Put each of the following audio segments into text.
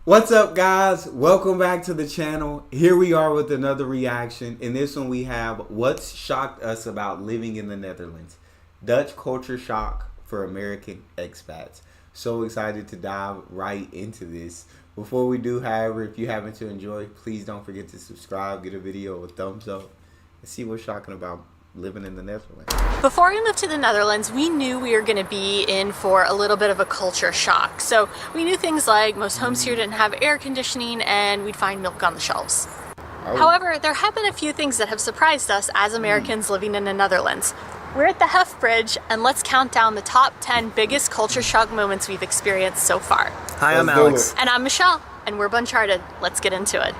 What's up, guys? Welcome back to the channel. Here we are with another reaction. In this one we have what's shocked us about living in the Netherlands. Dutch culture shock for American expats. So excited to dive right into this. Before we do, however, if you happen to enjoy, please don't forget to subscribe, give a video a thumbs up, and see what's shocking about living in the Netherlands. Before we moved to the Netherlands, we knew we were going to be in for a little bit of a culture shock. So we knew things like most homes here didn't have air conditioning and we'd find milk on the shelves. Oh. However, there have been a few things that have surprised us as Americans living in the Netherlands. We're at the Hef Bridge, and let's count down the top 10 biggest culture shock moments we've experienced so far. Hi, I'm Alex. And I'm Michelle, and we're Buncharted. Let's get into it.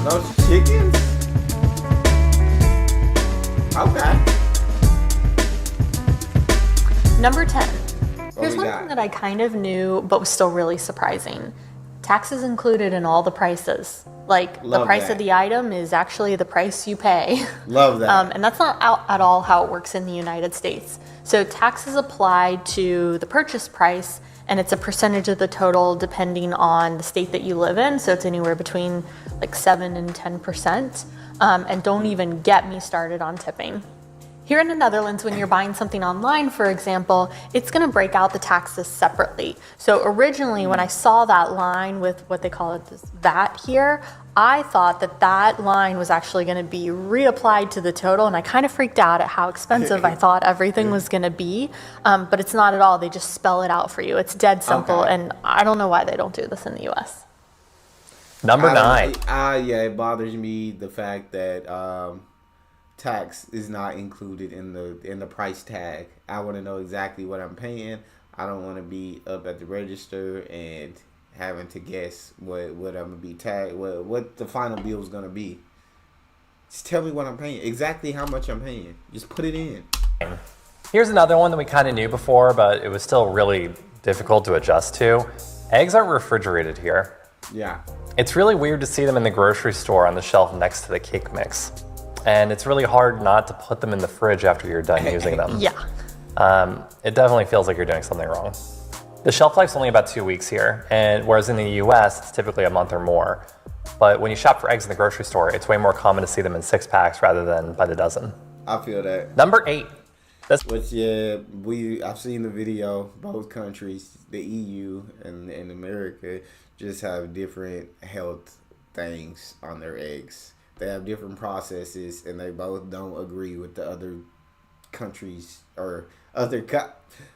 Those chickens? Okay. Number 10. Here's one thing that I kind of knew, but was still really surprising. Taxes included in all the prices. Like, the price of the item is actually the price you pay. Love that. And that's not at all how it works in the United States. So taxes apply to the purchase price, and it's a percentage of the total depending on the state that you live in. So it's anywhere between like 7 and 10%. And don't even get me started on tipping. Here in the Netherlands, when you're buying something online, for example, it's gonna break out the taxes separately. So originally, when I saw that line with what they call it, this VAT here, I thought that that line was actually gonna be reapplied to the total, and I kind of freaked out at how expensive I thought everything was gonna be, but it's not at all. They just spell it out for you. It's dead simple, and I don't know why they don't do this in the US. Number 9. Yeah, it bothers me the fact that tax is not included in the price tag. I want to know exactly what I'm paying. I don't want to be up at the register and having to guess what I'm gonna be tagged, what the final bill is gonna be. Just tell me what I'm paying, exactly how much I'm paying. Just put it in. Here's another one that we kind of knew before, but it was still really difficult to adjust to. Eggs aren't refrigerated here. Yeah. It's really weird to see them in the grocery store on the shelf next to the cake mix. And it's really hard not to put them in the fridge after you're done using them. Yeah. It definitely feels like you're doing something wrong. The shelf life's only about 2 weeks here, and whereas in the US, it's typically a month or more. But when you shop for eggs in the grocery store, it's way more common to see them in 6-packs rather than by the dozen. I feel that. Number 8. Which, yeah, I've seen the video. Both countries, the EU and America, just have different health things on their eggs. They have different processes, and they both don't agree with the other countries or other.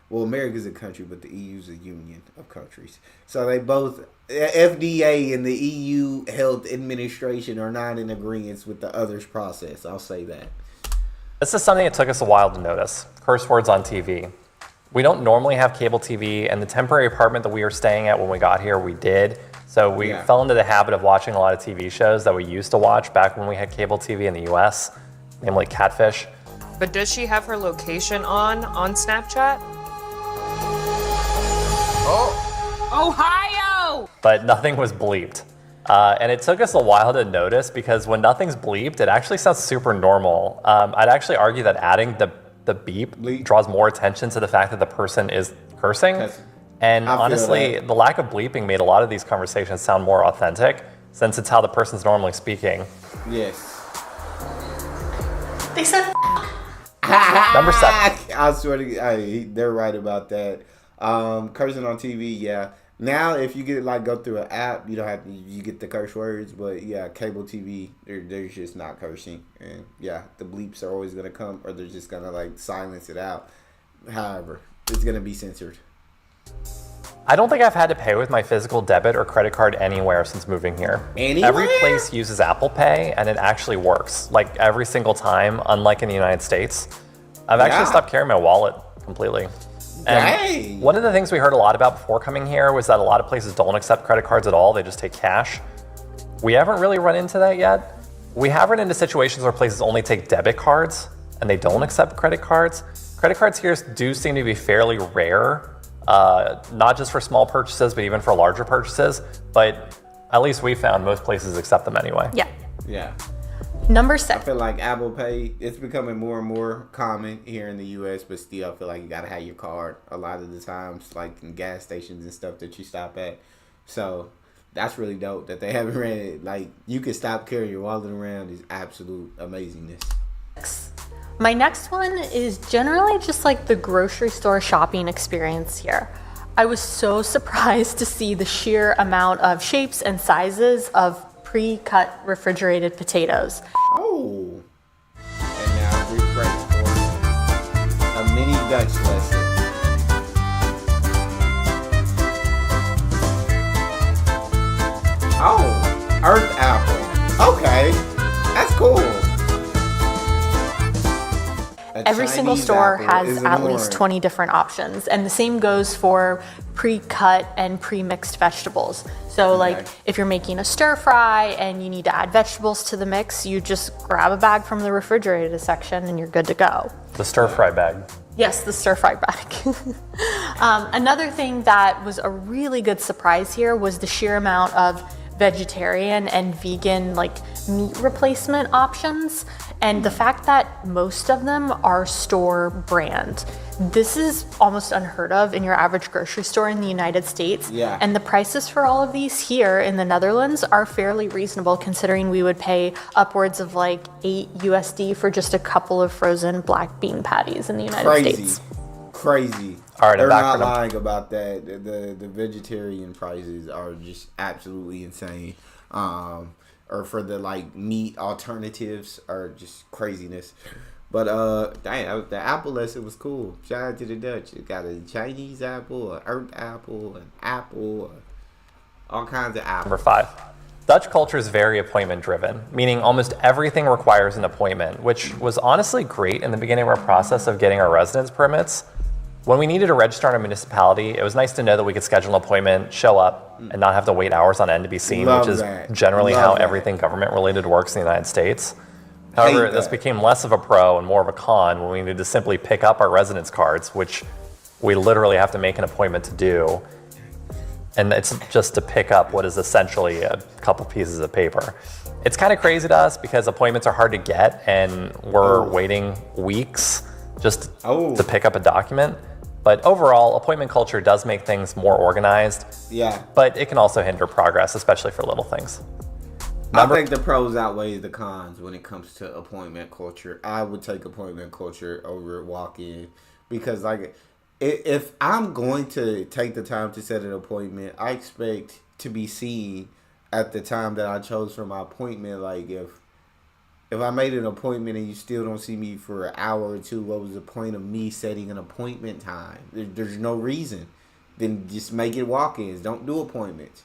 Well, America's a country, but the EU's a union of countries. So they both, FDA and the EU Health Administration, are not in agreement with the other's process. I'll say that. This is something that took us a while to notice. Curse words on TV. We don't normally have cable TV, and the temporary apartment that we were staying at when we got here, we did. So we fell into the habit of watching a lot of TV shows that we used to watch back when we had cable TV in the US, namely Catfish. But does she have her location on Snapchat? Oh, Ohio! But nothing was bleeped. And it took us a while to notice because when nothing's bleeped, it actually sounds super normal. I'd actually argue that adding the beep draws more attention to the fact that the person is cursing. And honestly, the lack of bleeping made a lot of these conversations sound more authentic since it's how the person's normally speaking. Yes. They said Number 7. I swear to God, they're right about that. Cursing on TV, yeah. Now, if you get go through an app, you don't have to. You get the curse words, but yeah, cable TV, they're just not cursing, and yeah, the bleeps are always gonna come, or they're just gonna silence it out. However, it's gonna be censored. I don't think I've had to pay with my physical debit or credit card anywhere since moving here. Anywhere? Every place uses Apple Pay, and it actually works, like every single time, unlike in the United States. I've actually stopped carrying my wallet completely. And one of the things we heard a lot about before coming here was that a lot of places don't accept credit cards at all, they just take cash. We haven't really run into that yet. We have run into situations where places only take debit cards, and they don't accept credit cards. Credit cards here do seem to be fairly rare. Not just for small purchases, but even for larger purchases. But at least we found most places accept them anyway. Yeah. Yeah. Number I 6. feel like Apple Pay, it's becoming more and more common here in the U.S., but still I feel like you gotta have your card a lot of the times, like in gas stations and stuff that you stop at. So that's really dope that they haven't ran it. Like, you can stop carrying your wallet around is absolute amazingness. My next one is generally just like the grocery store shopping experience here. I was so surprised to see the sheer amount of shapes and sizes of pre-cut refrigerated potatoes. Oh. And now we're ready for a mini Dutch lesson. Oh, Earth apple. Okay, that's cool. Every single store has at least 20 different options, and the same goes for pre-cut and pre-mixed vegetables. So like if you're making a stir fry and you need to add vegetables to the mix, you just grab a bag from the refrigerated section and you're good to go. The stir fry bag. Yes, the stir fry bag. Another thing that was a really good surprise here was the sheer amount of vegetarian and vegan like meat replacement options, and the fact that most of them are store brand. This is almost unheard of in your average grocery store in the United States. Yeah. And the prices for all of these here in the Netherlands are fairly reasonable, considering we would pay upwards of like $8 for just a couple of frozen black bean patties in the United States. Crazy. All right, they're I'm back not for them. lying about that. The vegetarian prices are just absolutely insane. Or for the like meat alternatives are just craziness. But dang, the apple lesson was cool. Shout out to the Dutch. It got a Chinese apple, an earth apple, an apple, all kinds of apples. Number 5. Dutch culture is very appointment driven, meaning almost everything requires an appointment, which was honestly great in the beginning of our process of getting our residence permits. When we needed to register in a municipality, it was nice to know that we could schedule an appointment, show up, and not have to wait hours on end to be seen, Love which is that. generally Love how that. everything government related works in the United States. However, this that. became less of a pro and more of a con when we needed to simply pick up our residence cards, which we literally have to make an appointment to do. And it's just to pick up what is essentially a couple pieces of paper. It's kind of crazy to us because appointments are hard to get and we're waiting weeks just to pick up a document. But overall, appointment culture does make things more organized. Yeah. But it can also hinder progress, especially for little things. I think the pros outweigh the cons when it comes to appointment culture. I would take appointment culture over walk-in because, like, if I'm going to take the time to set an appointment, I expect to be seen at the time that I chose for my appointment. Like, if I made an appointment and you still don't see me for an hour or two, what was the point of me setting an appointment time? There's no reason. Then just make it walk-ins. Don't do appointments.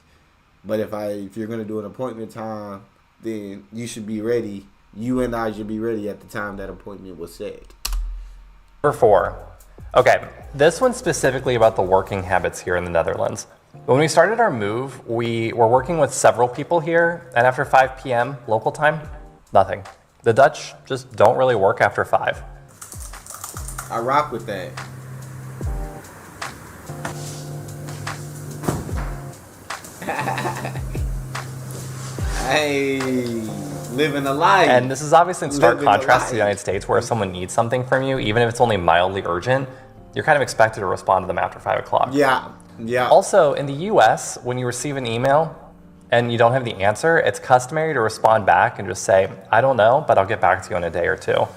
But if you're going to do an appointment time, then you should be ready. You and I should be ready at the time that appointment was set. Number 4. Okay, this one's specifically about the working habits here in the Netherlands. When we started our move, we were working with several people here, and after 5 p.m. local time, nothing. The Dutch just don't really work after 5. I rock with that. Hey, living a life. And this is obviously in stark Living a contrast to the life. United States, where if someone needs something from you, even if it's only mildly urgent, you're kind of expected to respond to them after 5 o'clock. Yeah. Also, in the US, when you receive an email and you don't have the answer, it's customary to respond back and just say, I don't know, but I'll get back to you in a day or two.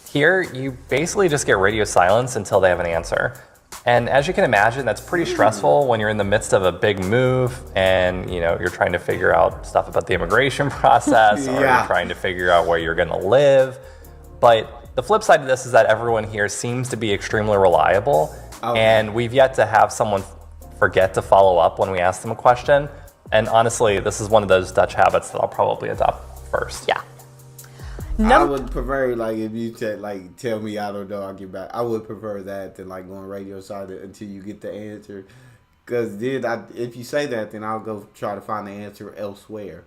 Here, you basically just get radio silence until they have an answer. And as you can imagine, that's pretty stressful when you're in the midst of a big move and you're trying to figure out stuff about the immigration process or you're trying to figure out where you're gonna live. But the flip side of this is that everyone here seems to be extremely reliable. And we've yet to have someone forget to follow up when we ask them a question. And honestly, this is one of those Dutch habits that I'll probably adopt first. Yeah. I would prefer, like, if you tell me I don't know, I'll get back. I would prefer that than like going radio silent until you get the answer. Because then if you say that, then I'll go try to find the answer elsewhere.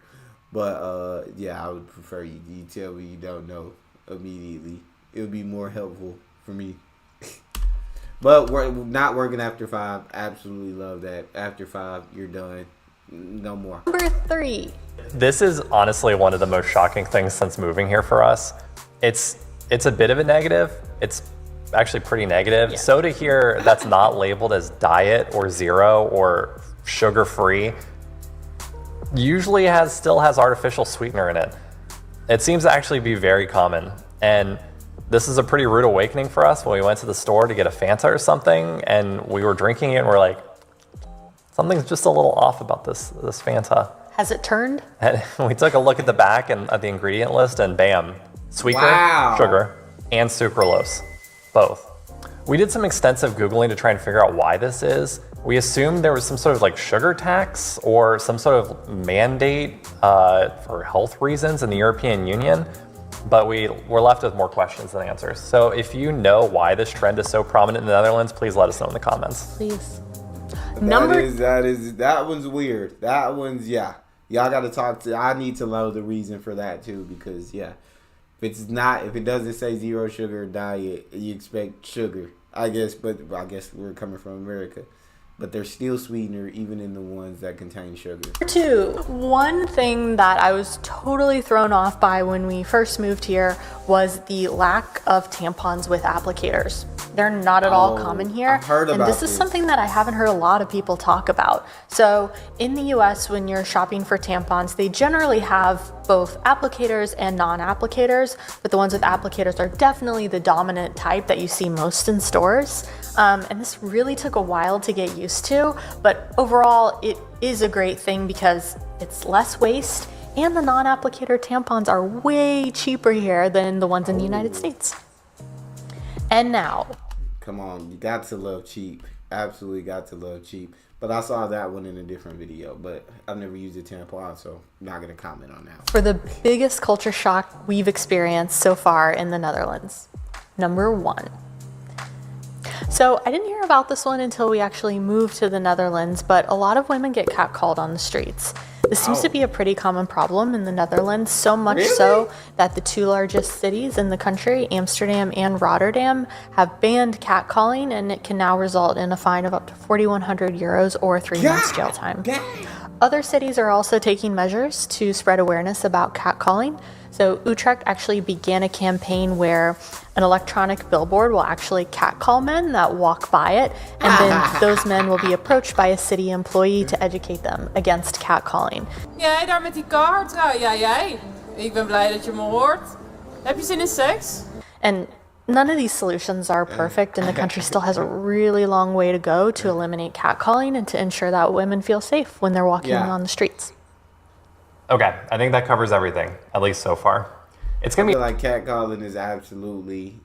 But yeah, I would prefer you tell me you don't know immediately. It would be more helpful for me. But we're not working after 5. Absolutely love that. After 5, you're done. No more. Number 3. This is honestly one of the most shocking things since moving here for us. It's a bit of a negative. It's actually pretty negative. Yeah. Soda here that's not labeled as diet or zero or sugar-free usually still has artificial sweetener in it. It seems to actually be very common. And this is a pretty rude awakening for us when we went to the store to get a Fanta or something and we were drinking it and we're like, something's just a little off about this Fanta. Has it turned? And we took a look at the back and at the ingredient list and bam, sweetener, Wow. sugar, and sucralose, both. We did some extensive Googling to try and figure out why this is. We assumed there was some sort of like sugar tax or some sort of mandate for health reasons in the European Union, but we were left with more questions than answers. So if you know why this trend is so prominent in the Netherlands, please let us know in the comments. Please. That one's weird. That one's, yeah. Y'all got to talk to, I need to know the reason for that too, because yeah, if it doesn't say zero sugar diet, you expect sugar, I guess, but I guess we're coming from America. But there's still sweetener even in the ones that contain sugar. One thing that I was totally thrown off by when we first moved here was the lack of tampons with applicators. They're not at all common here. I've heard about this is something that I haven't heard a lot of people talk about. So in the US, when you're shopping for tampons, they generally have both applicators and non-applicators, but the ones with applicators are definitely the dominant type that you see most in stores. And this really took a while to get used to, but overall it is a great thing because it's less waste and the non-applicator tampons are way cheaper here than the ones in the United States. And now, come on, you got to love cheap. Absolutely got to love cheap. But I saw that one in a different video, but I've never used a tampon, so I'm not going to comment on that one. for the biggest culture shock we've experienced so far in the Netherlands. Number 1. So I didn't hear about this one until we actually moved to the Netherlands, but a lot of women get catcalled on the streets. This seems to be a pretty common problem in the Netherlands, so much so that the 2 largest cities in the country, Amsterdam and Rotterdam, have banned catcalling, and it can now result in a fine of up to 4,100 euros or 3 months jail time. Other cities are also taking measures to spread awareness about catcalling. So Utrecht actually began a campaign where an electronic billboard will actually catcall men that walk by it, and then those men will be approached by a city employee to educate them against catcalling. Jij daar met die kaart? Ja, jij. Ik ben blij dat je me hoort. Heb je zin in seks? And none of these solutions are perfect, and the country still has a really long way to go to eliminate catcalling and to ensure that women feel safe when they're walking on the streets. Okay, I think that covers everything, at least so far. It's I gonna be feel like catcalling is absolutely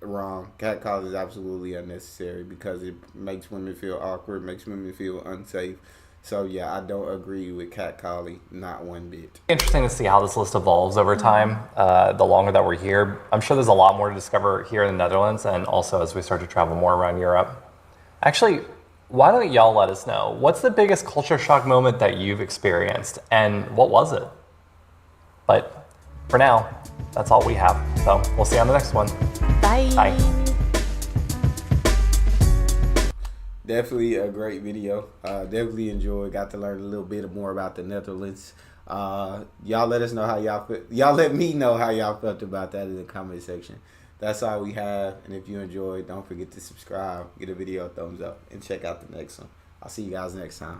wrong. Catcalling is absolutely unnecessary because it makes women feel awkward, makes women feel unsafe. So yeah, I don't agree with catcalling, not one bit. interesting to see how this list evolves over time, the longer that we're here. I'm sure there's a lot more to discover here in the Netherlands and also as we start to travel more around Europe. Actually, why don't y'all let us know, what's the biggest culture shock moment that you've experienced and what was it? But for now, that's all we have. So we'll see you on the next one. Bye. Bye. Definitely a great video. Definitely enjoyed. Got to learn a little bit more about the Netherlands. Y'all let us know how y'all feel. Y'all let me know how y'all felt about that in the comment section. That's all we have. And if you enjoyed, don't forget to subscribe, give the video a thumbs up, and check out the next one. I'll see you guys next time.